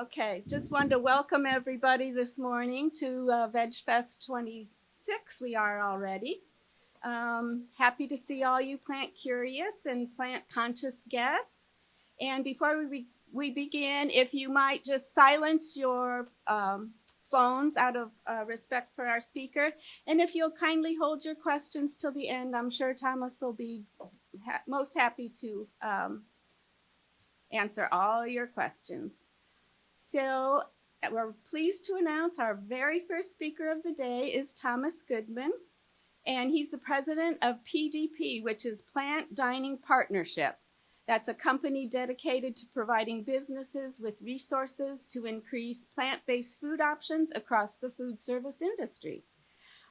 Okay, just wanted to welcome everybody this morning to VegFest 26. We are already. Happy to see all you plant curious and plant conscious guests. And before we begin, if you might just silence your phones out of respect for our speaker. And if you'll kindly hold your questions till the end, I'm sure Thomas will be most happy to answer all your questions. So we're pleased to announce our very first speaker of the day is Thomas Goodman, and he's the president of PDP, which is Plant Dining Partnership. That's a company dedicated to providing businesses with resources to increase plant-based food options across the food service industry.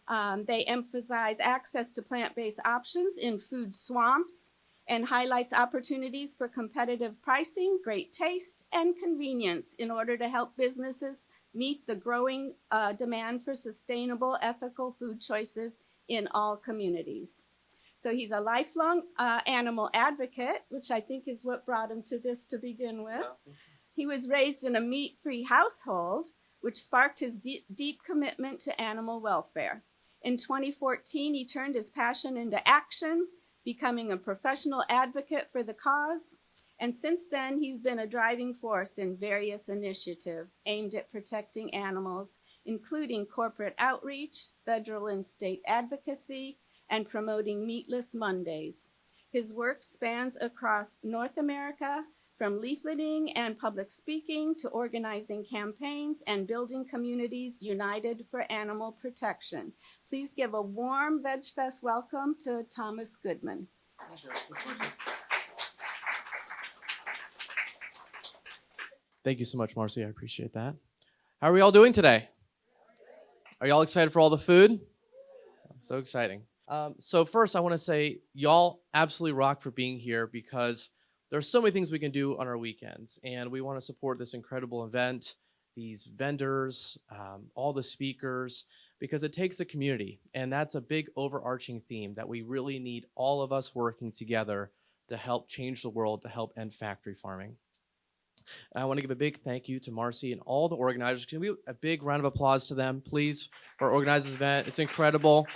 They emphasize access to plant-based options in food swamps, and highlights opportunities for competitive pricing, great taste, and convenience in order to help businesses meet the growing demand for sustainable, ethical food choices in all communities. So he's a lifelong animal advocate, which I think is what brought him to this to begin with. He was raised in a meat-free household, which sparked his deep commitment to animal welfare. In 2014, he turned his passion into action, becoming a professional advocate for the cause. And since then, he's been a driving force in various initiatives aimed at protecting animals, including corporate outreach, federal and state advocacy, and promoting Meatless Mondays. His work spans across North America, from leafleting and public speaking to organizing campaigns and building communities united for animal protection. Please give a warm VegFest welcome to Thomas Goodman. Thank you so much, Marcy. I appreciate that. How are we all doing today? Are y'all excited for all the food? So exciting. So first, I want to say y'all absolutely rock for being here because there's so many things we can do on our weekends, and we want to support this incredible event, these vendors, all the speakers, because it takes a community, and that's a big overarching theme that we really need all of us working together to help change the world, to help end factory farming. And I want to give a big thank you to Marcy and all the organizers. Can we give a big round of applause to them, please, for organizing this event? It's incredible.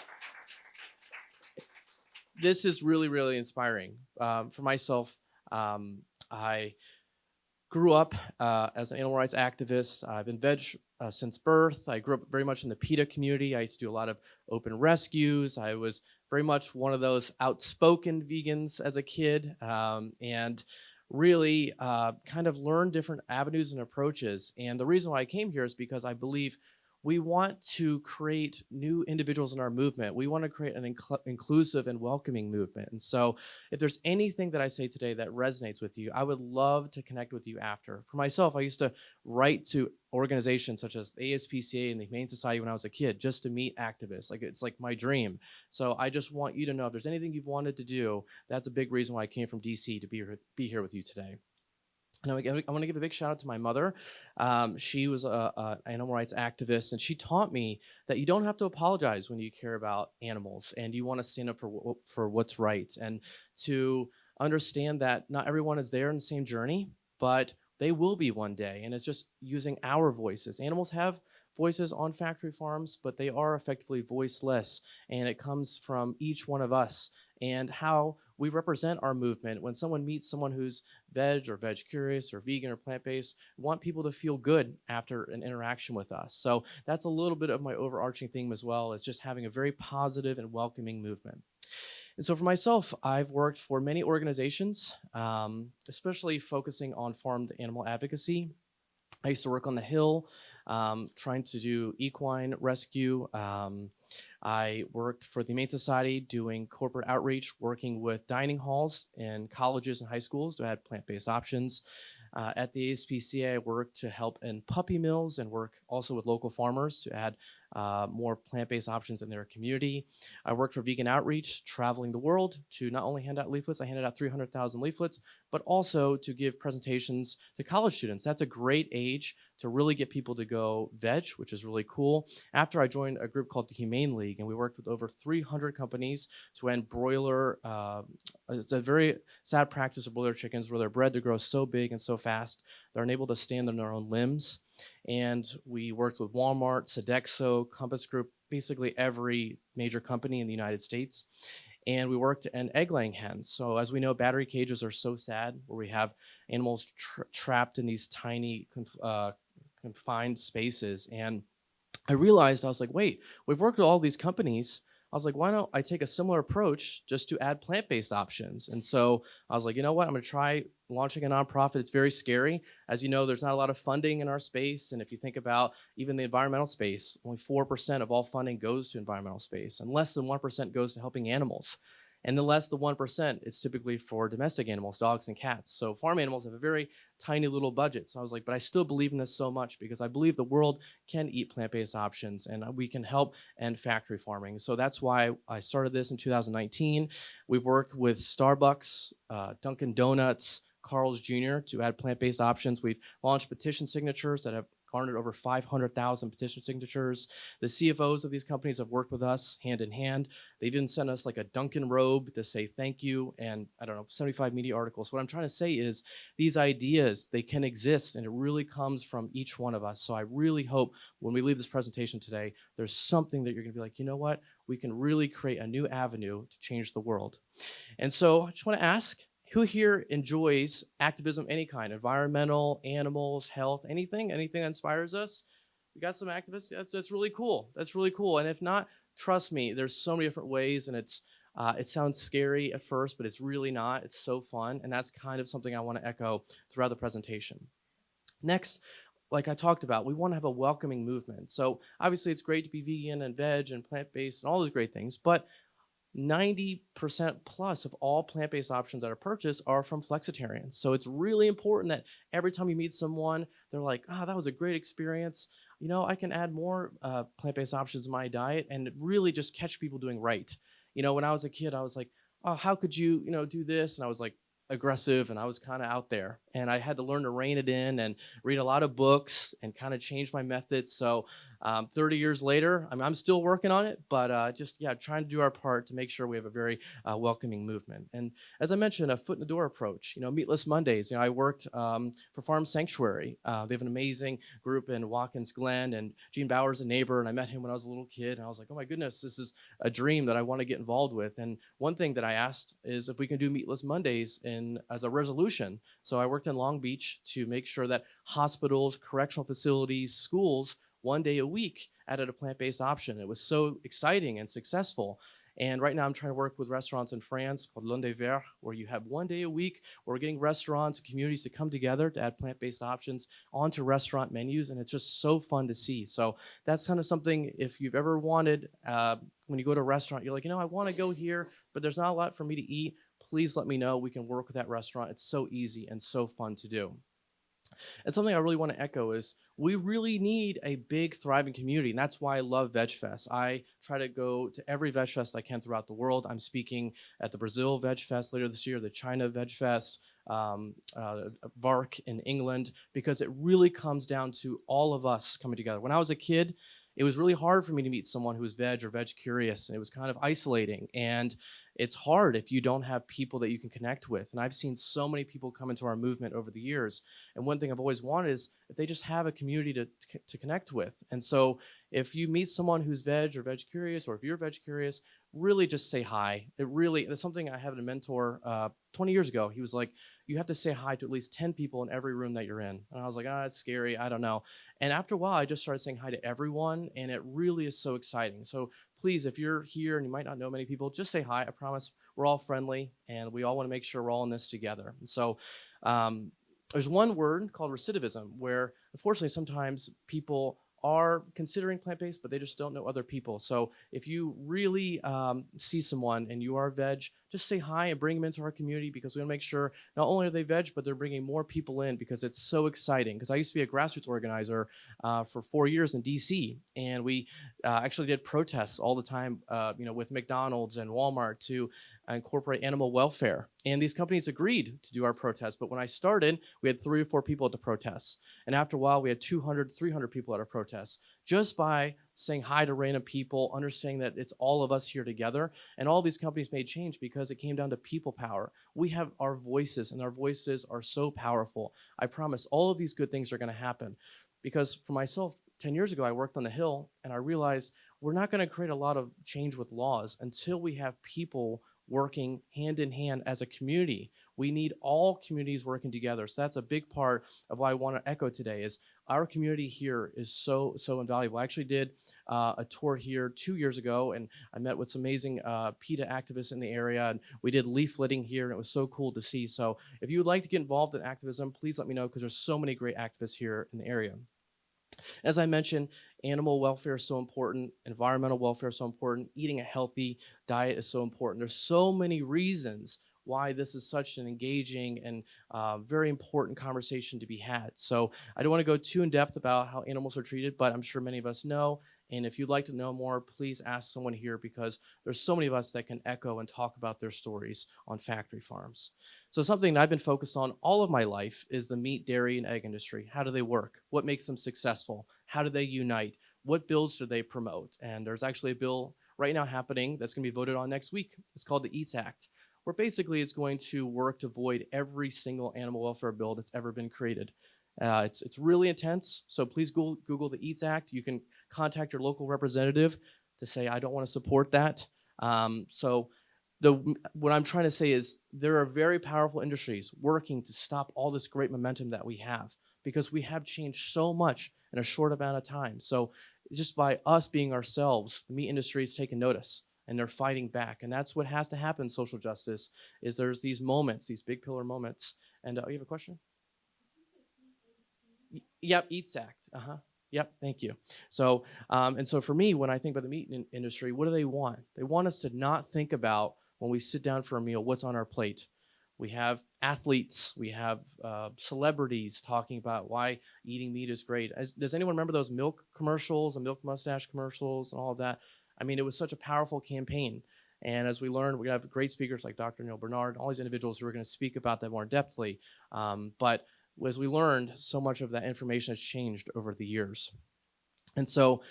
This is really, really inspiring. For myself, I grew up as an animal rights activist. I've been veg since birth. I grew up very much in the PETA community. I used to do a lot of open rescues. I was very much one of those outspoken vegans as a kid, and really kind of learned different avenues and approaches. And the reason why I came here is because I believe we want to create new individuals in our movement. We want to create an inclusive and welcoming movement. And so if there's anything that I say today that resonates with you, I would love to connect with you after. For myself, I used to write to organizations such as the ASPCA and the Humane Society when I was a kid just to meet activists. It's like my dream. So I just want you to know if there's anything you've wanted to do, that's a big reason why I came from DC to be here with you today. And I want to give a big shout out to my mother. She was an animal rights activist, and she taught me that you don't have to apologize when you care about animals and you want to stand up for what's right, and to understand that not everyone is there in the same journey, but they will be one day. And it's just using our voices. Animals have voices on factory farms, but they are effectively voiceless, and it comes from each one of us and how we represent our movement. When someone meets someone who's veg or veg curious or vegan or plant-based, we want people to feel good after an interaction with us. So that's a little bit of my overarching theme as well, is just having a very positive and welcoming movement. And so for myself, I've worked for many organizations, especially focusing on farmed animal advocacy. I used to work on the Hill, trying to do equine rescue. I worked for the Humane Society doing corporate outreach, working with dining halls in colleges and high schools to add plant-based options. At the ASPCA, I worked to help in puppy mills and work also with local farmers to add more plant-based options in their community. I worked for Vegan Outreach, traveling the world to not only hand out leaflets, I handed out 300,000 leaflets, but also to give presentations to college students. That's a great age to really get people to go veg, which is really cool. After I joined a group called the Humane League, and we worked with over 300 companies to end broiler. It's a very sad practice of broiler chickens where they're bred to grow so big and so fast they're unable to stand on their own limbs. And we worked with Walmart, Sodexo, Compass Group, basically every major company in the United States. And we worked in egg laying hens. So as we know, battery cages are so sad, where we have animals trapped in these tiny confined spaces. And I realized, I was like, wait, we've worked with all these companies. I was like, why don't I take a similar approach just to add plant-based options? And so I was like, you know what? I'm going to try launching a nonprofit. It's very scary. As you know, there's not a lot of funding in our space. And if you think about even the environmental space, only 4% of all funding goes to environmental space, and less than 1% goes to helping animals. And the less the 1%, it's typically for domestic animals, dogs and cats. So farm animals have a very tiny little budget. So I was like, but I still believe in this so much because I believe the world can eat plant-based options and we can help end factory farming. So that's why I started this in 2019. We've worked with Starbucks, Dunkin' Donuts, Carl's Jr. to add plant-based options. We've launched petition signatures that have garnered over 500,000 petition signatures. The CFOs of these companies have worked with us hand in hand. They even sent us like a Dunkin' robe to say thank you, and I don't know, 75 media articles. What I'm trying to say is these ideas, they can exist, and it really comes from each one of us. So I really hope when we leave this presentation today, there's something that you're gonna be like, you know what? We can really create a new avenue to change the world. And so I just wanna ask, who here enjoys activism, any kind, environmental, animals, health, anything that inspires us? We got some activists. That's really cool. That's really cool. And if not, trust me, there's so many different ways, and it sounds scary at first, but it's really not. It's so fun, and that's kind of something I want to echo throughout the presentation. Next, like I talked about, we want to have a welcoming movement. So obviously, it's great to be vegan and veg and plant-based and all those great things, but 90% plus of all plant-based options that are purchased are from flexitarians. So it's really important that every time you meet someone, they're like, oh, that was a great experience. You know, I can add more plant-based options in my diet and really just catch people doing right. You know, when I was a kid, I was like, oh, how could you, do this? And I was like aggressive and I was kind of out there. And I had to learn to rein it in and read a lot of books and kind of change my methods. So 30 years later, I'm still working on it, but trying to do our part to make sure we have a very welcoming movement. And as I mentioned, a foot in the door approach. Meatless Mondays. I worked for Farm Sanctuary. They have an amazing group in Watkins Glen, and Gene Bauer's a neighbor, and I met him when I was a little kid, and I was like, oh my goodness, this is a dream that I want to get involved with. And one thing that I asked is if we can do Meatless Mondays as a resolution. So I worked in Long Beach to make sure that hospitals, correctional facilities, schools, one day a week added a plant-based option. It was so exciting and successful. And right now I'm trying to work with restaurants in France called L'Onde Vert, where you have one day a week where we're getting restaurants and communities to come together to add plant-based options onto restaurant menus. And it's just so fun to see. So that's kind of something, if you've ever wanted, when you go to a restaurant, you're like, I want to go here, but there's not a lot for me to eat. Please let me know. We can work with that restaurant. It's so easy and so fun to do. And something I really want to echo is we really need a big, thriving community. And that's why I love VegFest. I try to go to every VegFest I can throughout the world. I'm speaking at the Brazil VegFest later this year, the China VegFest, VARC in England, because it really comes down to all of us coming together. When I was a kid, it was really hard for me to meet someone who was veg or veg curious, and it was kind of isolating. And it's hard if you don't have people that you can connect with. And I've seen so many people come into our movement over the years. And one thing I've always wanted is if they just have a community to connect with. And so if you meet someone who's veg or veg curious, or if you're veg curious, really just say hi. It's something I had a mentor 20 years ago. He was like, you have to say hi to at least 10 people in every room that you're in. And I was like, it's scary. I don't know. And after a while, I just started saying hi to everyone. And it really is so exciting. So please, if you're here and you might not know many people, just say hi. I promise we're all friendly and we all want to make sure we're all in this together. And so there's one word called recidivism, where unfortunately sometimes people are considering plant-based, but they just don't know other people. So if you really see someone and you are veg, just say hi and bring them into our community, because we want to make sure not only are they veg, but they're bringing more people in, because it's so exciting. Because I used to be a grassroots organizer for 4 years in DC, and we actually did protests all the time, with McDonald's and Walmart to incorporate animal welfare. And these companies agreed to do our protests. But when I started, we had 3 or 4 people at the protests. And after a while, we had 200, 300 people at our protests, just by saying hi to random people, understanding that it's all of us here together. And all these companies made change because it came down to people power. We have our voices, and our voices are so powerful. I promise all of these good things are going to happen. Because for myself, 10 years ago, I worked on the Hill, and I realized we're not going to create a lot of change with laws until we have people working hand in hand as a community. We need all communities working together. So that's a big part of why I want to echo today, is our community here is so invaluable. I actually did a tour here 2 years ago, and I met with some amazing PETA activists in the area, and we did leafleting here, and it was so cool to see. So if you would like to get involved in activism, please let me know, because there's so many great activists here in the area. As I mentioned, animal welfare is so important, environmental welfare is so important, eating a healthy diet is so important. There's so many reasons why this is such an engaging and very important conversation to be had. So I don't want to go too in depth about how animals are treated, but I'm sure many of us know. And if you'd like to know more, please ask someone here, because there's so many of us that can echo and talk about their stories on factory farms. So something that I've been focused on all of my life is the meat, dairy, and egg industry. How do they work? What makes them successful? How do they unite? What bills do they promote? And there's actually a bill right now happening that's going to be voted on next week. It's called the EATS Act, where basically it's going to work to void every single animal welfare bill that's ever been created. It's really intense, so please Google the EATS Act. You can contact your local representative to say, I don't want to support that. What I'm trying to say is there are very powerful industries working to stop all this great momentum that we have, because we have changed so much in a short amount of time. So just by us being ourselves, the meat industry has taken notice, and they're fighting back. And that's what has to happen in social justice, is there's these moments, these big pillar moments. And you have a question? Yep, EATS Act. Yep, thank you. So, and so for me, when I think about the meat industry, what do they want? They want us to not think about, when we sit down for a meal, what's on our plate. We have athletes, we have celebrities talking about why eating meat is great. Does anyone remember those milk commercials and milk mustache commercials and all of that? I mean, it was such a powerful campaign. And as we learned, we have great speakers like Dr. Neil Bernard, all these individuals who are going to speak about that more depthly. But as we learned, so much of that information has changed over the years. And so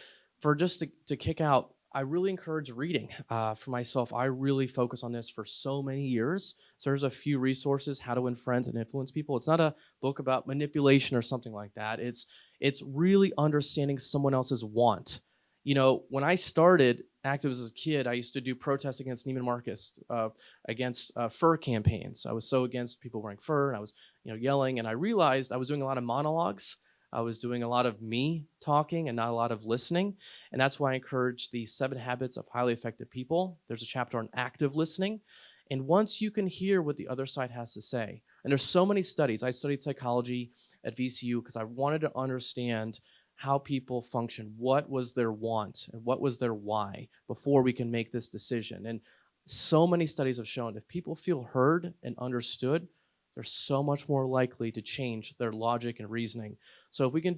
for just to kick out, I really encourage reading. For myself, I really focus on this for so many years. So there's a few resources, How to Win Friends and Influence People. It's not a book about manipulation or something like that. It's really understanding someone else's want. When I started activism as a kid, I used to do protests against Neiman Marcus, against fur campaigns. I was so against people wearing fur, and I was yelling, and I realized I was doing a lot of monologues. I was doing a lot of me talking and not a lot of listening. And that's why I encourage the 7 Habits of Highly Effective People. There's a chapter on active listening. And once you can hear what the other side has to say, and there's so many studies. I studied psychology at VCU because I wanted to understand how people function, what was their want, and what was their why before we can make this decision. And so many studies have shown if people feel heard and understood, they're so much more likely to change their logic and reasoning. So if we can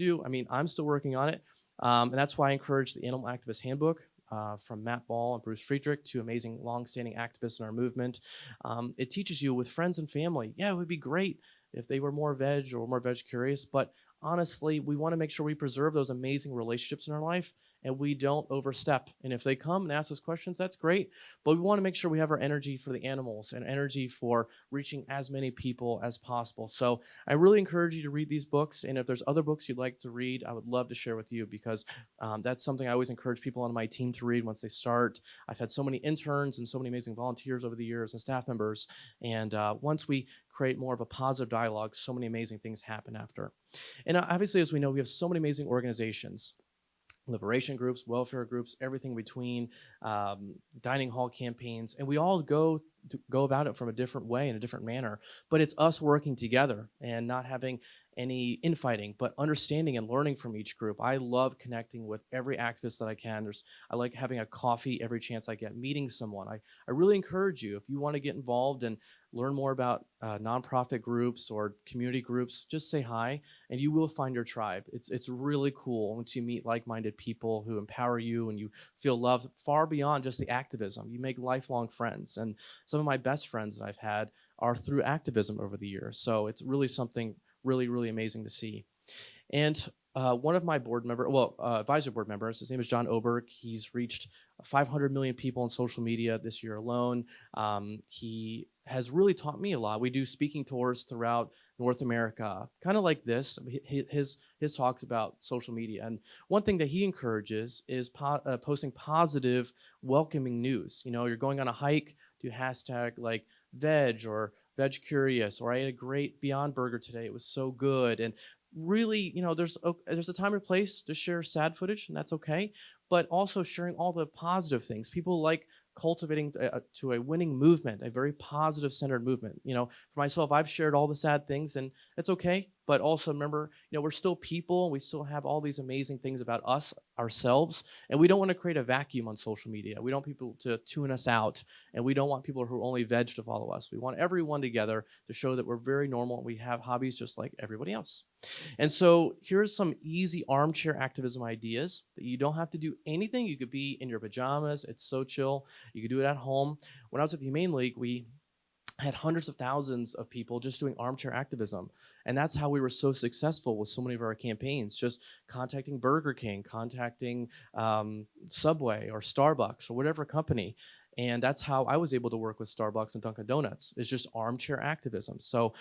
I'm still working on it, and that's why I encourage the Animal Activist Handbook from Matt Ball and Bruce Friedrich, 2 amazing long-standing activists in our movement. It teaches you with friends and family, it would be great if they were more veg or more veg curious, but honestly, we want to make sure we preserve those amazing relationships in our life and we don't overstep. And if they come and ask us questions, that's great. But we want to make sure we have our energy for the animals and energy for reaching as many people as possible. So I really encourage you to read these books. And if there's other books you'd like to read, I would love to share with you, because that's something I always encourage people on my team to read once they start. I've had so many interns and so many amazing volunteers over the years and staff members. And once we create more of a positive dialogue, so many amazing things happen after. And obviously, as we know, we have so many amazing organizations, liberation groups, welfare groups, everything between, dining hall campaigns, and we all go about it from a different way, in a different manner. But it's us working together and not having any infighting, but understanding and learning from each group. I love connecting with every activist that I can. I like having a coffee every chance I get, meeting someone. I really encourage you, if you want to get involved and learn more about nonprofit groups or community groups, just say hi and you will find your tribe. It's really cool once you meet like-minded people who empower you and you feel loved far beyond just the activism. You make lifelong friends. And some of my best friends that I've had are through activism over the years. So it's really something really, really amazing to see. And one of my advisory board members, his name is John Oberg. He's reached 500 million people on social media this year alone. He has really taught me a lot. We do speaking tours throughout North America, kind of like this. His talks about social media. And one thing that he encourages is posting positive, welcoming news. You know, you're going on a hike, do hashtag like veg or veg curious, or I ate a great Beyond Burger today. It was so good. And really, you know, there's a time and place to share sad footage, and that's okay. But also sharing all the positive things. People like cultivating to a winning movement, a very positive centered movement. You know, for myself, I've shared all the sad things, and it's okay. But also remember, you know, we're still people. We still have all these amazing things about us, ourselves, and we don't want to create a vacuum on social media. We don't want people to tune us out, and we don't want people who are only veg to follow us. We want everyone together to show that we're very normal and we have hobbies just like everybody else. And so here's some easy armchair activism ideas that you don't have to do anything. You could be in your pajamas. It's so chill. You could do it at home. When I was at the Humane League, we had hundreds of thousands of people just doing armchair activism. And that's how we were so successful with so many of our campaigns, just contacting Burger King, contacting Subway or Starbucks or whatever company. And that's how I was able to work with Starbucks and Dunkin' Donuts, is just armchair activism. So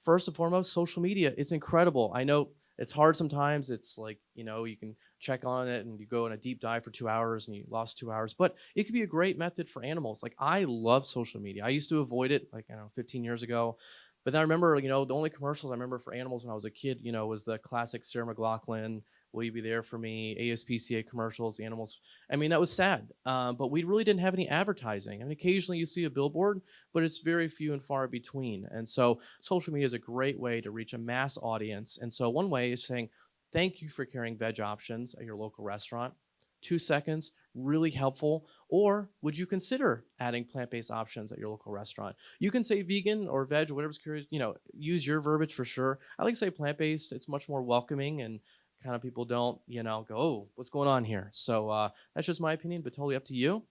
first and foremost, social media, it's incredible. I know it's hard sometimes. It's like, you know, you can check on it and you go in a deep dive for 2 hours and you lost 2 hours, but it could be a great method for animals. Like, I love social media. I used to avoid it, like, I don't know, 15 years ago. But then I remember, you know, the only commercials I remember for animals when I was a kid, you know, was the classic Sarah McLachlan, "Will you be there for me?" ASPCA commercials, the animals. I mean, that was sad. But we really didn't have any advertising. I mean, occasionally you see a billboard, but it's very few and far between. And so social media is a great way to reach a mass audience. And so one way is saying, thank you for carrying veg options at your local restaurant. 2 seconds, really helpful. Or would you consider adding plant-based options at your local restaurant? You can say vegan or veg or whatever's curious, you know, use your verbiage for sure. I like to say plant-based. It's much more welcoming and kind of people don't, you know, go, oh, what's going on here? So that's just my opinion, but totally up to you.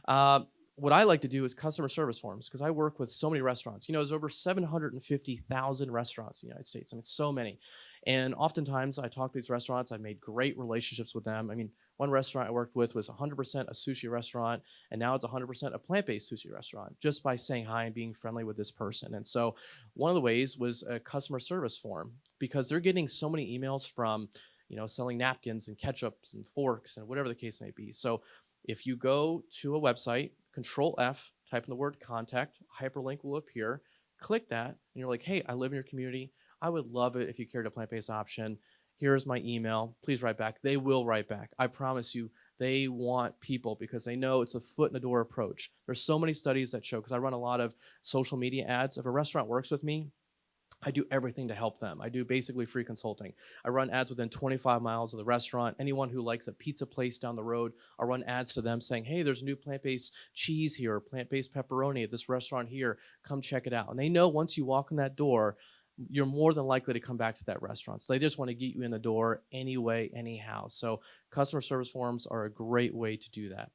Uh, what I like to do is customer service forms, because I work with so many restaurants. You know, there's over 750,000 restaurants in the United States. I mean, so many. And oftentimes I talk to these restaurants. I've made great relationships with them. I mean, one restaurant I worked with was 100% a sushi restaurant, and now it's 100% a plant-based sushi restaurant, just by saying hi and being friendly with this person. And so one of the ways was a customer service form, because they're getting so many emails from, you know, selling napkins and ketchups and forks and whatever the case may be. So if you go to a website, Control F, type in the word contact, hyperlink will appear, click that, and you're like, hey, I live in your community. I would love it if you carried a plant-based option. Here's my email. Please write back. They will write back. I promise you, they want people because they know it's a foot in the door approach. There's so many studies that show, because I run a lot of social media ads. If a restaurant works with me, I do everything to help them. I do basically free consulting. I run ads within 25 miles of the restaurant. Anyone who likes a pizza place down the road, I'll run ads to them saying, hey, there's a new plant-based cheese here, or plant-based pepperoni at this restaurant here. Come check it out. And they know once you walk in that door, you're more than likely to come back to that restaurant. So they just want to get you in the door anyway, anyhow. So customer service forums are a great way to do that.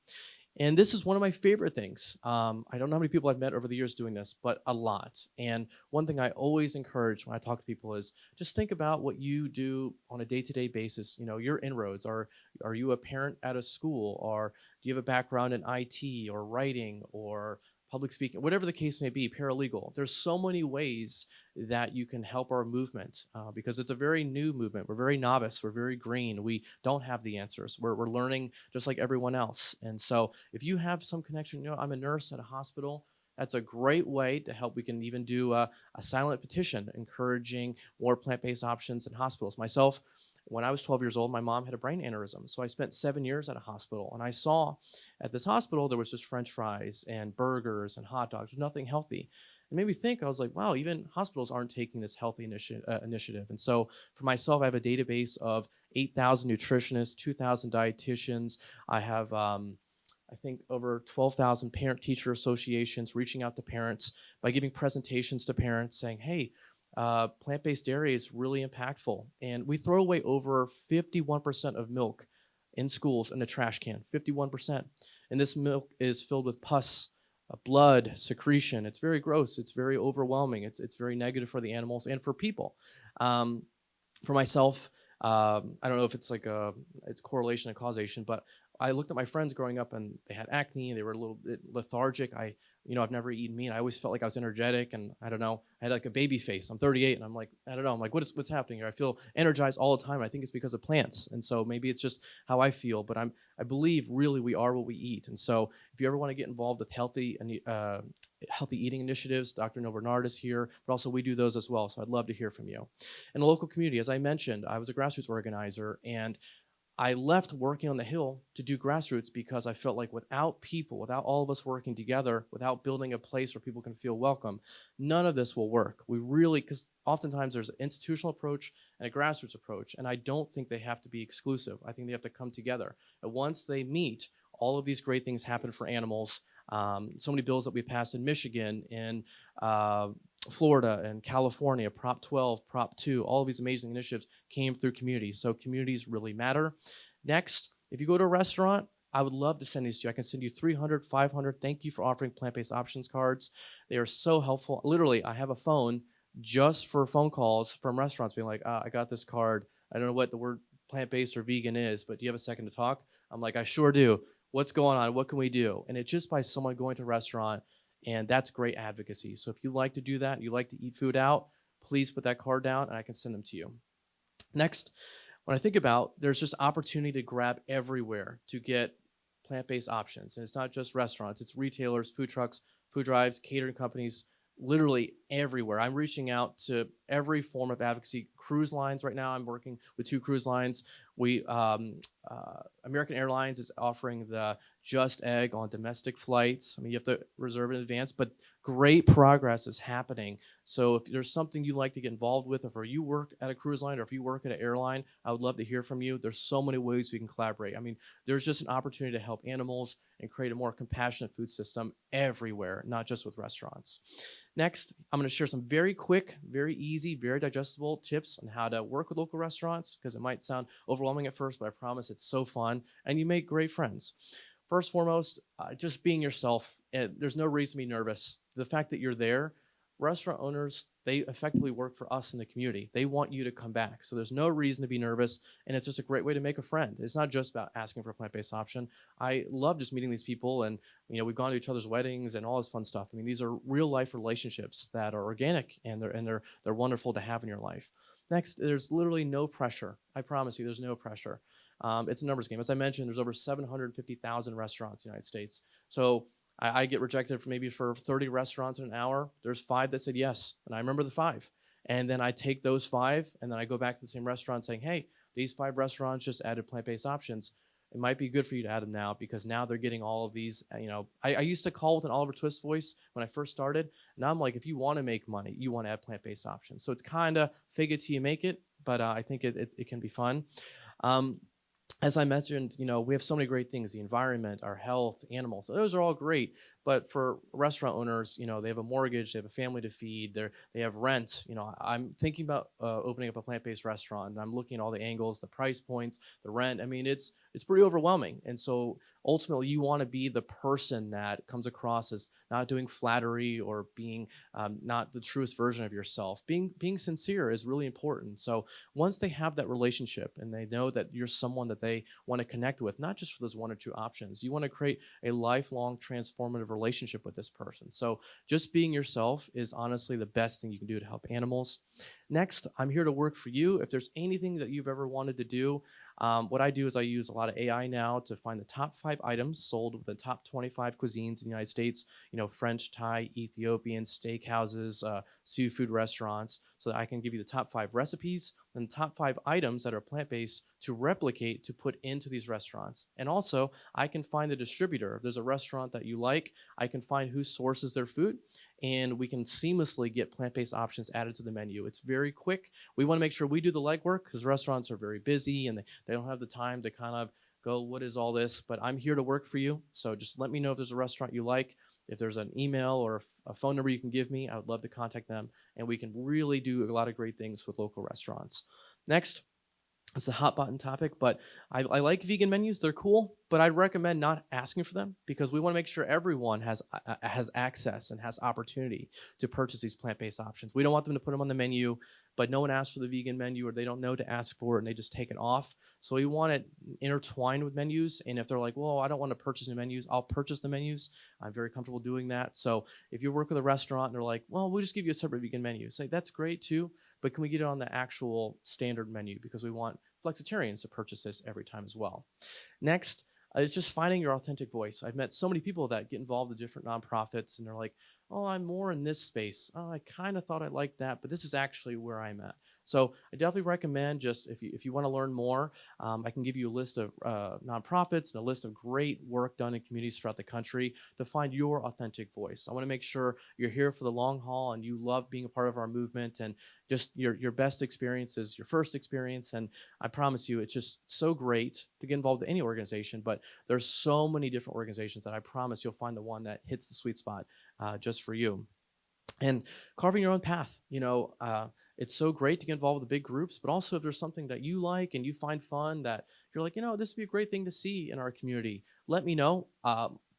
And this is one of my favorite things. I don't know how many people I've met over the years doing this, but a lot. And one thing I always encourage when I talk to people is just think about what you do on a day-to-day basis. You know, your inroads. Are you a parent at a school? Or do you have a background in IT or writing or public speaking, whatever the case may be, paralegal? There's so many ways that you can help our movement because it's a very new movement. We're very novice. We're very green. We don't have the answers. We're learning just like everyone else. And so if you have some connection, you know, I'm a nurse at a hospital. That's a great way to help. We can even do a silent petition encouraging more plant-based options in hospitals. Myself, when I was 12 years old, my mom had a brain aneurysm. So I spent 7 years at a hospital, and I saw at this hospital there was just French fries and burgers and hot dogs, nothing healthy. It made me think. I was like, wow, even hospitals aren't taking this healthy initiative. And so for myself, I have a database of 8,000 nutritionists, 2,000 dietitians. I have I think over 12,000 parent-teacher associations reaching out to parents by giving presentations to parents saying, hey, plant-based dairy is really impactful. And we throw away over 51% of milk in schools in the trash can, 51%. And this milk is filled with pus, blood, secretion. It's very gross. It's very overwhelming. It's very negative for the animals and for people. Um, for myself, I don't know if it's like it's correlation and causation, but I looked at my friends growing up and they had acne. They were a little bit lethargic. I've never eaten meat. I always felt like I was energetic, and I don't know. I had like a baby face. I'm 38, and I'm like, I don't know. I'm like, what's happening here? I feel energized all the time. I think it's because of plants, and so maybe it's just how I feel. But I believe really we are what we eat, and so if you ever want to get involved with healthy eating initiatives, Dr. Neil Bernard is here, but also we do those as well. So I'd love to hear from you. In the local community, as I mentioned, I was a grassroots organizer, and I left working on the Hill to do grassroots because I felt like without people, without all of us working together, without building a place where people can feel welcome, none of this will work. We really, because oftentimes there's an institutional approach and a grassroots approach, and I don't think they have to be exclusive. I think they have to come together. And once they meet, all of these great things happen for animals. So many bills that we passed in Michigan, in Florida and California, Prop 12, Prop 2, all of these amazing initiatives came through communities. So communities really matter. Next, if you go to a restaurant, I would love to send these to you. I can send you 300, 500. Thank you for offering plant-based options cards. They are so helpful. Literally, I have a phone just for phone calls from restaurants being like, I got this card. I don't know what the word plant-based or vegan is, but do you have a second to talk? I'm like, I sure do. What's going on? What can we do? And it's just by someone going to a restaurant, and that's great advocacy. So if you like to do that, you like to eat food out, please put that card down and I can send them to you. Next, when I think about, there's just opportunity to grab everywhere to get plant-based options. And it's not just restaurants, it's retailers, food trucks, food drives, catering companies, literally everywhere. I'm reaching out to every form of advocacy. Cruise lines right now, I'm working with 2 cruise lines. American Airlines is offering the Just Egg on domestic flights. I mean, you have to reserve in advance, but great progress is happening. So if there's something you'd like to get involved with, if you work at a cruise line or if you work at an airline, I would love to hear from you. There's so many ways we can collaborate. I mean, there's just an opportunity to help animals and create a more compassionate food system everywhere, not just with restaurants. Next, I'm going to share some very quick, very easy, very digestible tips on how to work with local restaurants, because it might sound overwhelming at first, but I promise it's so fun and you make great friends. First and foremost, just being yourself. There's no reason to be nervous. The fact that you're there, restaurant owners, they effectively work for us in the community. They want you to come back. So there's no reason to be nervous, and it's just a great way to make a friend. It's not just about asking for a plant-based option. I love just meeting these people, and we've gone to each other's weddings and all this fun stuff. I mean, these are real-life relationships that are organic, and they're wonderful to have in your life. Next, there's literally no pressure. I promise you, there's no pressure. It's a numbers game. As I mentioned, there's over 750,000 restaurants in the United States. So I get rejected for 30 restaurants in an hour. There's 5 that said yes, and I remember the 5. And then I take those 5, and then I go back to the same restaurant saying, hey, these 5 restaurants just added plant-based options. It might be good for you to add them now because now they're getting all of these. I used to call with an Oliver Twist voice when I first started. Now I'm like, if you want to make money, you want to add plant-based options. So it's kind of fake it till you make it, but I think it can be fun. As I mentioned, we have so many great things, the environment, our health, animals. So those are all great. But for restaurant owners, they have a mortgage, they have a family to feed, they have rent. I'm thinking about opening up a plant-based restaurant, and I'm looking at all the angles, the price points, the rent. I mean, it's pretty overwhelming. And so ultimately, you want to be the person that comes across as not doing flattery or being not the truest version of yourself. Being sincere is really important. So once they have that relationship and they know that you're someone that they want to connect with, not just for those 1 or 2 options, you want to create a lifelong transformative relationship with this person. So just being yourself is honestly the best thing you can do to help animals. Next, I'm here to work for you. If there's anything that you've ever wanted to do, what I do is I use a lot of AI now to find the top 5 items sold with the top 25 cuisines in the United States, French, Thai, Ethiopian, steakhouses, seafood restaurants, so that I can give you the top 5 recipes and the top 5 items that are plant-based to replicate, to put into these restaurants. And also, I can find the distributor. If there's a restaurant that you like, I can find who sources their food, and we can seamlessly get plant-based options added to the menu. It's very quick. We want to make sure we do the legwork because restaurants are very busy and they don't have the time to kind of go, what is all this? But I'm here to work for you. So just let me know if there's a restaurant you like. If there's an email or a phone number you can give me, I would love to contact them. And we can really do a lot of great things with local restaurants. Next, it's a hot button topic, but I like vegan menus. They're cool, but I'd recommend not asking for them because we want to make sure everyone has access and has opportunity to purchase these plant-based options. We don't want them to put them on the menu, but no one asks for the vegan menu or they don't know to ask for it and they just take it off. So we want it intertwined with menus. And if they're like, well, I don't want to purchase the menus, I'll purchase the menus. I'm very comfortable doing that. So if you work with a restaurant and they're like, well, we'll just give you a separate vegan menu, say that's great too, but can we get it on the actual standard menu because we want flexitarians to purchase this every time as well. Next is just finding your authentic voice. I've met so many people that get involved in different nonprofits and they're like, oh, I'm more in this space. Oh, I kind of thought I liked that, but this is actually where I'm at. So I definitely recommend just if you want to learn more, I can give you a list of nonprofits and a list of great work done in communities throughout the country to find your authentic voice. I want to make sure you're here for the long haul and you love being a part of our movement and just your best experience is your first experience. And I promise you, it's just so great to get involved in any organization, but there's so many different organizations that I promise you'll find the one that hits the sweet spot just for you. And carving your own path, it's so great to get involved with the big groups, but also if there's something that you like and you find fun that you're like, this would be a great thing to see in our community, let me know.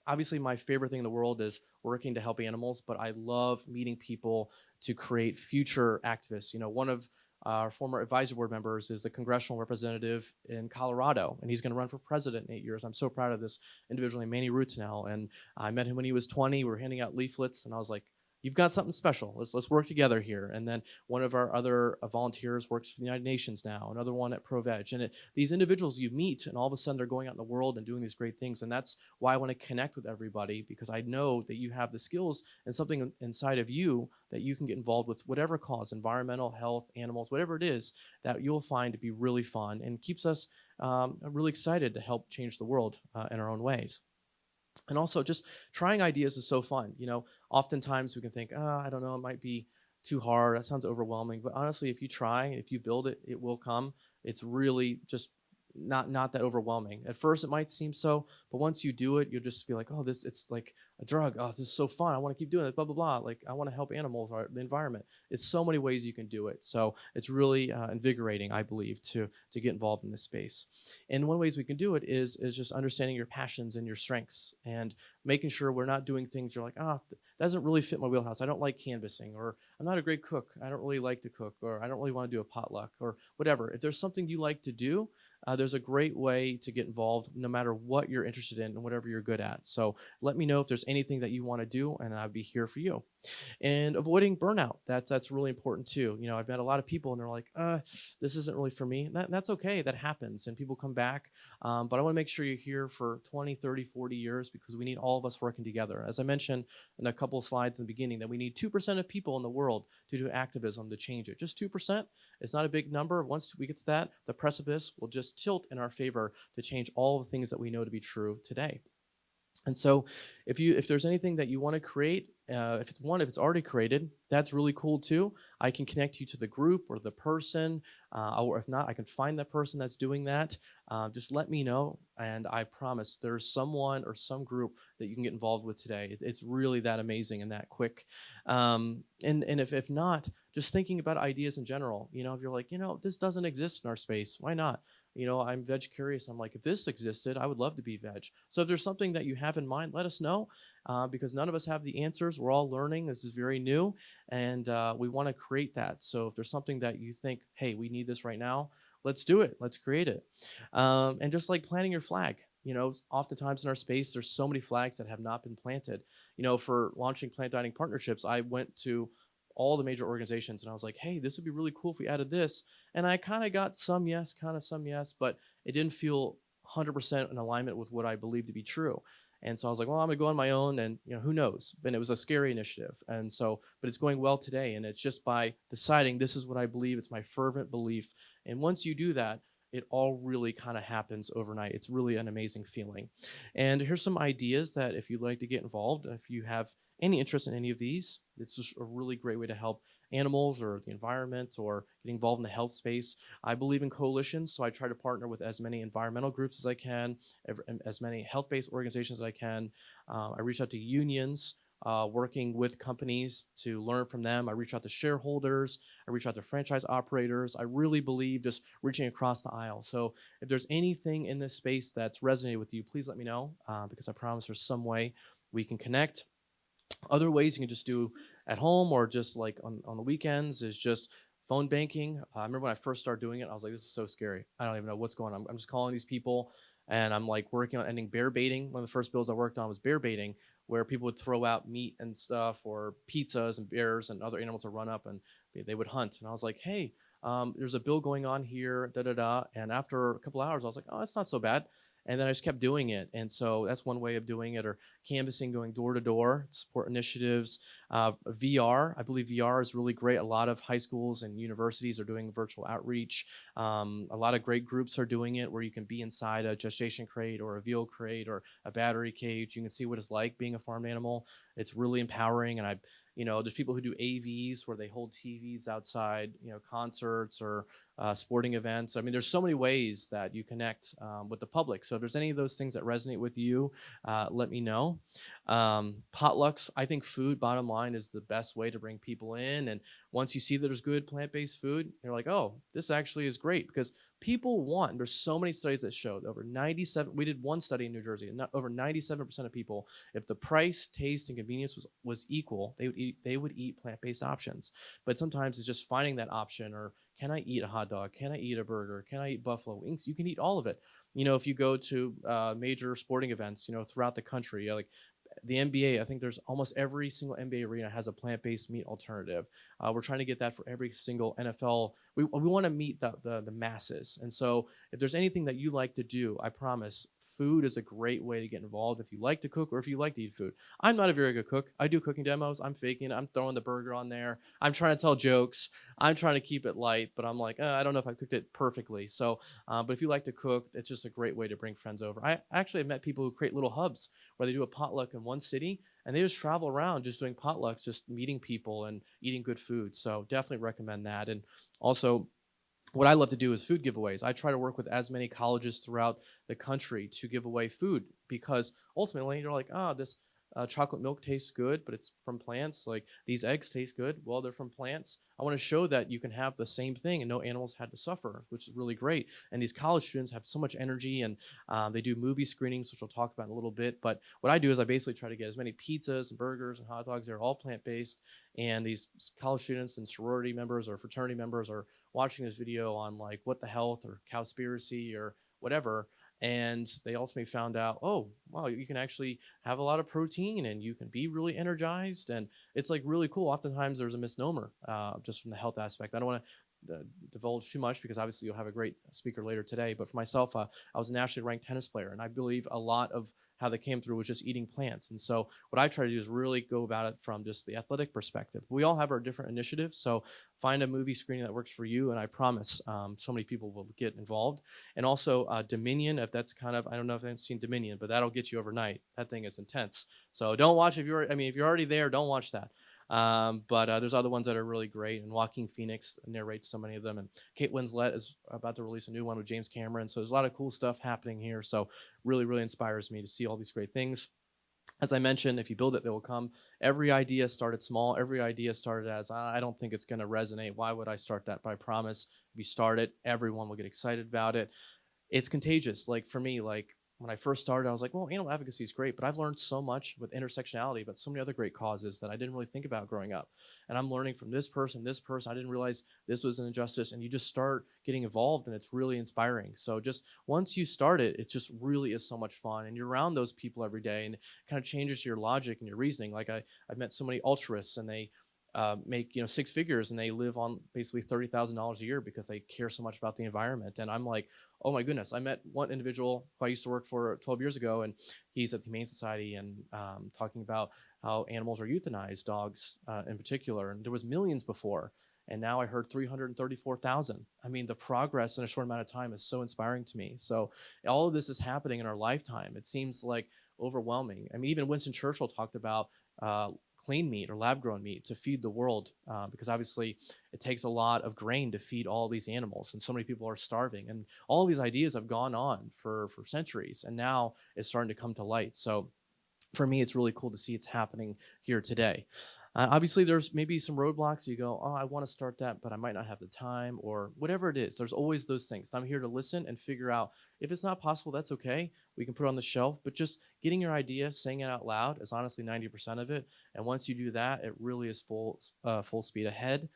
Obviously, my favorite thing in the world is working to help animals, but I love meeting people to create future activists. One of our former advisory board members is the congressional representative in Colorado, and he's going to run for president in 8 years. I'm so proud of this individual named Manny Rutinel, and I met him when he was 20. We were handing out leaflets, and I was like, you've got something special. Let's work together here. And then one of our other volunteers works for the United Nations now, another one at ProVeg. And these individuals you meet, and all of a sudden they're going out in the world and doing these great things. And that's why I want to connect with everybody, because I know that you have the skills and something inside of you that you can get involved with whatever cause, environmental, health, animals, whatever it is, that you'll find to be really fun and keeps us really excited to help change the world in our own ways. And also just trying ideas is so fun. Oftentimes we can think, I don't know, it might be too hard. That sounds overwhelming. But honestly, if you try, if you build it, it will come. It's really just not that overwhelming. At first it might seem so, but once you do it, you'll just feel like, oh, it's like a drug. Oh, this is so fun. I want to keep doing it, blah, blah, blah. Like I want to help animals or the environment. It's so many ways you can do it. So it's really invigorating, I believe, to get involved in this space. And one of the ways we can do it is just understanding your passions and your strengths and making sure we're not doing things you're like, that doesn't really fit my wheelhouse. I don't like canvassing, or I'm not a great cook. I don't really like to cook, or I don't really want to do a potluck, or whatever. If there's something you like to do, there's a great way to get involved no matter what you're interested in and whatever you're good at. So let me know if there's anything that you want to do, and I'll be here for you. And avoiding burnout, that's really important too. I've met a lot of people and they're like, this isn't really for me. That's okay. That happens and people come back. But I want to make sure you're here for 20, 30, 40 years because we need all of us working together. As I mentioned in a couple of slides in the beginning, that we need 2% of people in the world to do activism to change it. Just 2%. It's not a big number. Once we get to that, the precipice will just tilt in our favor to change all the things that we know to be true today. And so if there's anything that you want to create, if it's already created, that's really cool too. I can connect you to the group or the person, or if not, I can find that person that's doing that. Just let me know, and I promise there's someone or some group that you can get involved with today. It's really that amazing and that quick. And if not, just thinking about ideas in general. If you're like, this doesn't exist in our space, why not? I'm veg curious. I'm like, if this existed, I would love to be veg. So if there's something that you have in mind, let us know, because none of us have the answers. We're all learning. This is very new, and we want to create that. So if there's something that you think, hey, we need this right now, let's do it. Let's create it. And just like planting your flag. Oftentimes in our space, there's so many flags that have not been planted. For launching plant dining partnerships, I went to all the major organizations and I was like, hey, this would be really cool if we added this. And I kind of got some yes, but it didn't feel 100% in alignment with what I believe to be true. And so I was like, well, I'm gonna go on my own, and who knows? And it was a scary initiative. And so, but it's going well today. And it's just by deciding this is what I believe, it's my fervent belief. And once you do that, it all really kind of happens overnight. It's really an amazing feeling. And here's some ideas that if you'd like to get involved, if you have any interest in any of these, it's just a really great way to help animals or the environment or get involved in the health space. I believe in coalitions, so I try to partner with as many environmental groups as I can, as many health-based organizations as I can. I reach out to unions, working with companies to learn from them. I reach out to shareholders. I reach out to franchise operators. I really believe just reaching across the aisle. So if there's anything in this space that's resonated with you, please let me know, because I promise there's some way we can connect. Other ways you can just do at home or just like on the weekends is just phone banking. I remember when I first started doing it, I was like, this is so scary. I don't even know what's going on. I'm just calling these people and I'm like working on ending bear baiting. One of the first bills I worked on was bear baiting, where people would throw out meat and stuff or pizzas and bears and other animals to run up and they would hunt. And I was like, hey, there's a bill going on here, da da da. And after a couple hours, I was like, oh, it's not so bad. And then I just kept doing it. And so that's one way of doing it, or canvassing, going door to door, support initiatives. VR, I believe VR is really great. A lot of high schools and universities are doing virtual outreach. A lot of great groups are doing it where you can be inside a gestation crate or a veal crate or a battery cage. You can see what it's like being a farm animal. It's really empowering. And there's people who do AVs where they hold TVs outside, concerts or sporting events. I mean, there's so many ways that you connect with the public. So if there's any of those things that resonate with you, let me know. Potlucks, I think food, bottom line, is the best way to bring people in. And once you see that there's good plant-based food, you're like, oh, this actually is great, because people want, there's so many studies that showed over 97, we did one study in New Jersey, and over 97% of people, if the price, taste, and convenience was equal, they would eat plant-based options. But sometimes it's just finding that option, or can I eat a hot dog? Can I eat a burger? Can I eat buffalo wings? You can eat all of it. If you go to major sporting events, throughout the country, like the NBA, I think there's almost every single NBA arena has a plant-based meat alternative. We're trying to get that for every single NFL. We want to meet the masses. And so if there's anything that you like to do, I promise food is a great way to get involved if you like to cook or if you like to eat food. I'm not a very good cook. I do cooking demos. I'm faking it. I'm throwing the burger on there. I'm trying to tell jokes. I'm trying to keep it light, but I'm like, I don't know if I cooked it perfectly. So, but if you like to cook, it's just a great way to bring friends over. I actually have met people who create little hubs where they do a potluck in one city and they just travel around just doing potlucks, just meeting people and eating good food. So definitely recommend that. And also, what I love to do is food giveaways. I try to work with as many colleges throughout the country to give away food, because ultimately you're like, this chocolate milk tastes good, but it's from plants. Like, these eggs taste good. Well, they're from plants. I want to show that you can have the same thing and no animals had to suffer, which is really great. And these college students have so much energy, and they do movie screenings, which we'll talk about in a little bit. But what I do is I basically try to get as many pizzas and burgers and hot dogs. They're all plant-based. And these college students and sorority members or fraternity members are watching this video on like What the Health or Cowspiracy or whatever. And they ultimately found out, oh, wow, you can actually have a lot of protein and you can be really energized. And it's like really cool. Oftentimes there's a misnomer just from the health aspect. I don't want to divulge too much, because obviously you'll have a great speaker later today. But for myself, I was a nationally ranked tennis player, and I believe a lot of how they came through was just eating plants. And so what I try to do is really go about it from just the athletic perspective. We all have our different initiatives, so find a movie screening that works for you, and I promise so many people will get involved. And also Dominion, if that's kind of, I don't know if I've seen Dominion, but that'll get you overnight. That thing is intense. So don't watch if you're already there, don't watch that. But there's other ones that are really great, and Joaquin Phoenix narrates so many of them, and Kate Winslet is about to release a new one with James Cameron. So there's a lot of cool stuff happening here. So really, really inspires me to see all these great things. As I mentioned, if you build it, they will come. Every idea started small. Every idea started as, I don't think it's going to resonate. Why would I start that? But I promise, if you start it, everyone will get excited about it. It's contagious. Like for me, like when I first started, I was like, well, animal advocacy is great, but I've learned so much with intersectionality, but so many other great causes that I didn't really think about growing up. And I'm learning from this person. I didn't realize this was an injustice. And you just start getting involved, and it's really inspiring. So just once you start it, it just really is so much fun. And you're around those people every day, and it kind of changes your logic and your reasoning. Like I've met so many altruists, and they make six figures, and they live on basically $30,000 a year because they care so much about the environment. And I'm like, oh my goodness. I met one individual who I used to work for 12 years ago, and he's at the Humane Society and talking about how animals are euthanized, dogs in particular. And there was millions before, and now I heard 334,000. I mean, the progress in a short amount of time is so inspiring to me. So all of this is happening in our lifetime. It seems like overwhelming. I mean, even Winston Churchill talked about clean meat or lab grown meat to feed the world, because obviously it takes a lot of grain to feed all these animals, and so many people are starving. And all these ideas have gone on for centuries, and now it's starting to come to light. So for me, it's really cool to see it's happening here today. Obviously, there's maybe some roadblocks. You go, oh, I want to start that, but I might not have the time, or whatever it is. There's always those things. I'm here to listen and figure out if it's not possible. That's okay. We can put it on the shelf. But just getting your idea, saying it out loud is honestly 90% of it. And once you do that, it really is full speed ahead.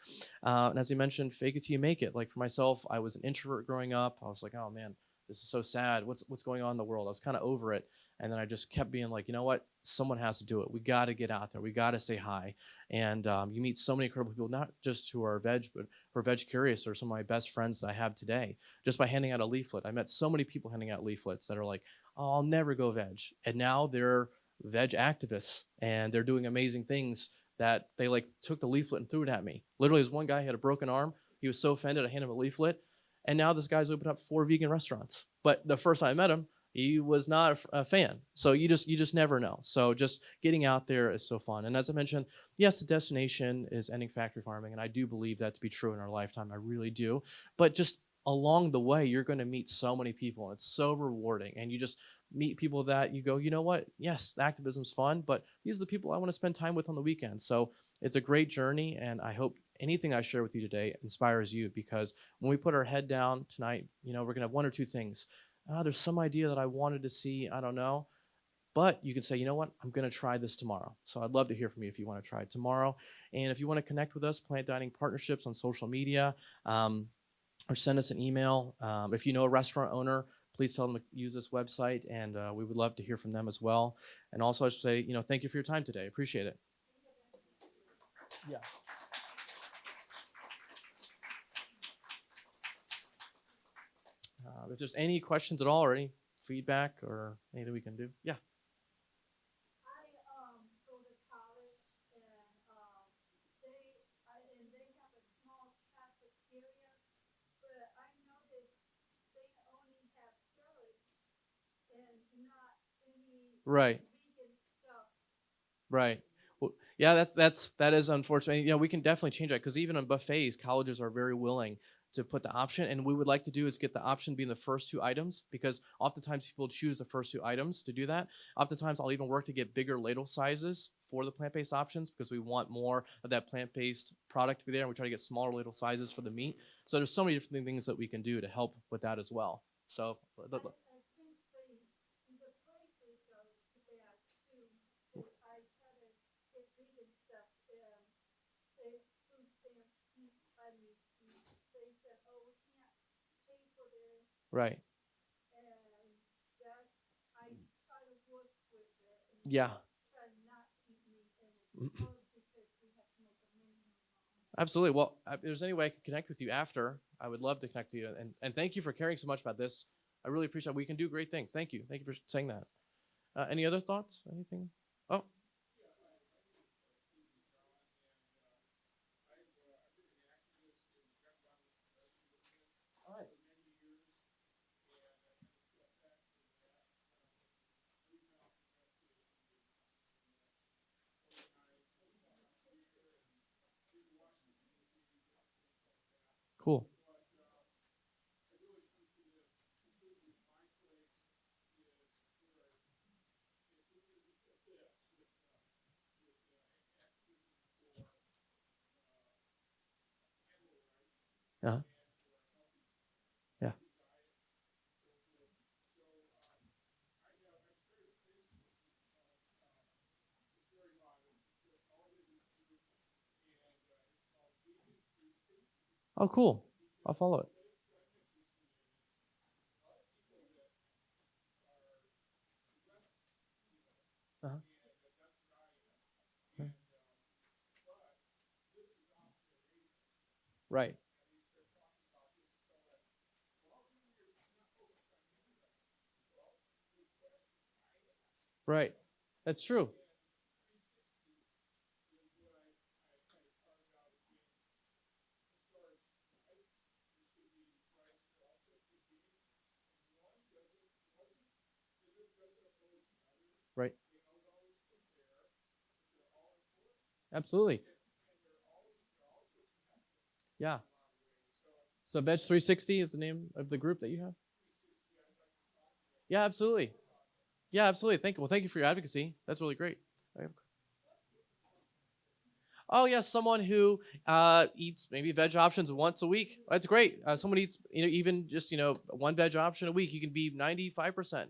And as you mentioned, fake it till you make it. Like for myself, I was an introvert growing up. I was like, oh man, this is so sad. What's going on in the world? I was kind of over it. And then I just kept being like, you know what? Someone has to do it. We got to get out there. We got to say hi. And you meet so many incredible people, not just who are veg, but who are veg curious, or some of my best friends that I have today. Just by handing out a leaflet, I met so many people handing out leaflets that are like, oh, I'll never go veg. And now they're veg activists, and they're doing amazing things that they like took the leaflet and threw it at me. Literally, there's one guy, he had a broken arm. He was so offended, I handed him a leaflet. And now this guy's opened up 4 vegan restaurants. But the first time I met him, he was not a fan. So you just never know. So just getting out there is so fun. And as I mentioned, yes, the destination is ending factory farming, and I do believe that to be true in our lifetime. I really do. But just along the way, you're going to meet so many people. It's so rewarding, and you just meet people that you go, you know what? Yes, activism's fun, but these are the people I want to spend time with on the weekend. So it's a great journey, and I hope anything I share with you today inspires you, because when we put our head down tonight, we're going to have 1 or 2 things. There's some idea that I wanted to see, I don't know. But you can say, you know what, I'm going to try this tomorrow. So I'd love to hear from you if you want to try it tomorrow. And if you want to connect with us, Plant Dining Partnerships on social media, or send us an email. If you know a restaurant owner, please tell them to use this website, and we would love to hear from them as well. And also, I should say, thank you for your time today. Appreciate it. Yeah. If there's any questions at all, or any feedback or anything we can do. Yeah. Right. Right. Well, yeah, that is unfortunate. We can definitely change that, because even on buffets, colleges are very willing to put the option, and we would like to do is get the option being the first 2 items, because oftentimes people choose the first 2 items to do that. Oftentimes, I'll even work to get bigger ladle sizes for the plant-based options, because we want more of that plant-based product to be there, and we try to get smaller ladle sizes for the meat. So there's so many different things that we can do to help with that as well. So. Right. Yeah. Absolutely. Well, if there's any way I can connect with you after, I would love to connect with you. And thank you for caring so much about this. I really appreciate it. We can do great things. Thank you. Thank you for saying that. Any other thoughts? Anything? Oh. All right. Cool. Uh-huh. Yeah. Oh, cool. I'll follow it. Uh-huh. Yeah. Right. Right. That's true. Right. Absolutely. Yeah. So Veg 360 is the name of the group that you have? Yeah, absolutely. Yeah, absolutely. Thank you for your advocacy. That's really great. Oh yeah, someone who eats maybe veg options once a week. That's great. Someone eats even just one veg option a week. You can be 95%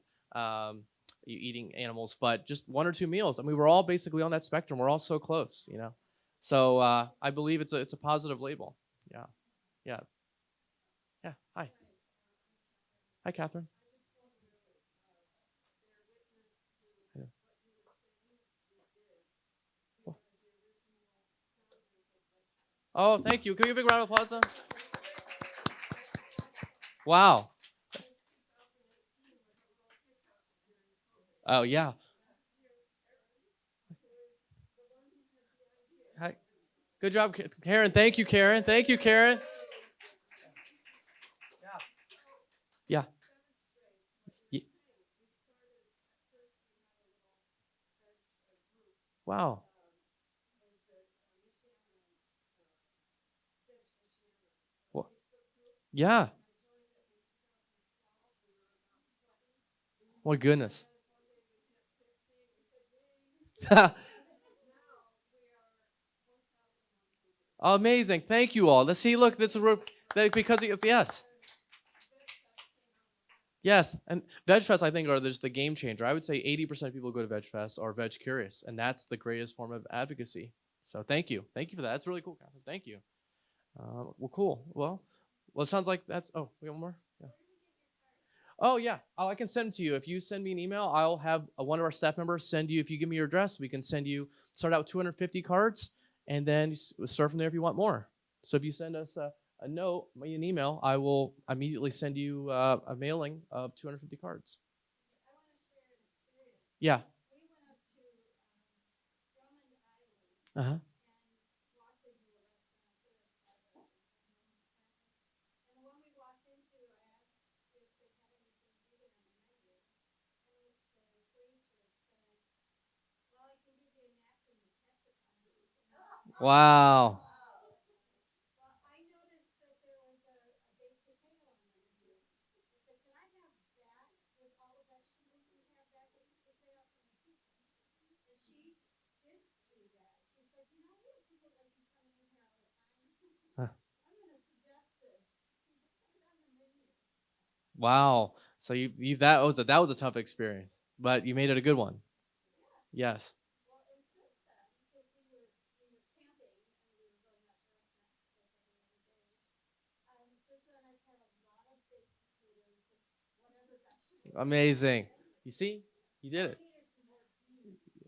eating animals, but just 1 or 2 meals. I mean, we're all basically on that spectrum. We're all so close. So I believe it's a positive label. Yeah, yeah, yeah. Hi, Catherine. Yeah. Oh, thank you. Can we give a big round of applause? Then? Wow. Oh yeah. Hi. Good job, Karen. Thank you, Karen. Thank you, Karen. Yeah. Ye- Wow. Well, yeah. My goodness. Amazing. Thank you all. Let's see. Look, this is because of yes. Yes, and VegFest I think are just the game changer. I would say 80% of people who go to VegFest are veg curious, and that's the greatest form of advocacy. So thank you for that. That's really cool, Catherine. Thank you. Well, cool. Well, it sounds like that's. Oh, we got one more. Yeah. Oh yeah. Oh, I can send it to you. If you send me an email, I'll have one of our staff members send you. If you give me your address, we can send you. Start out with 250 cards, and then start from there if you want more. So if you send us a note, an email, I will immediately send you a mailing of 250 cards. Yeah. Uh huh. Wow. Huh. Wow. So you that was a tough experience, but you made it a good one. Yes. Amazing. You see, you did it.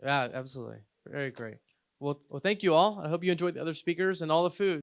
Yeah, absolutely. Very great. Well, thank you all. I hope you enjoyed the other speakers and all the food.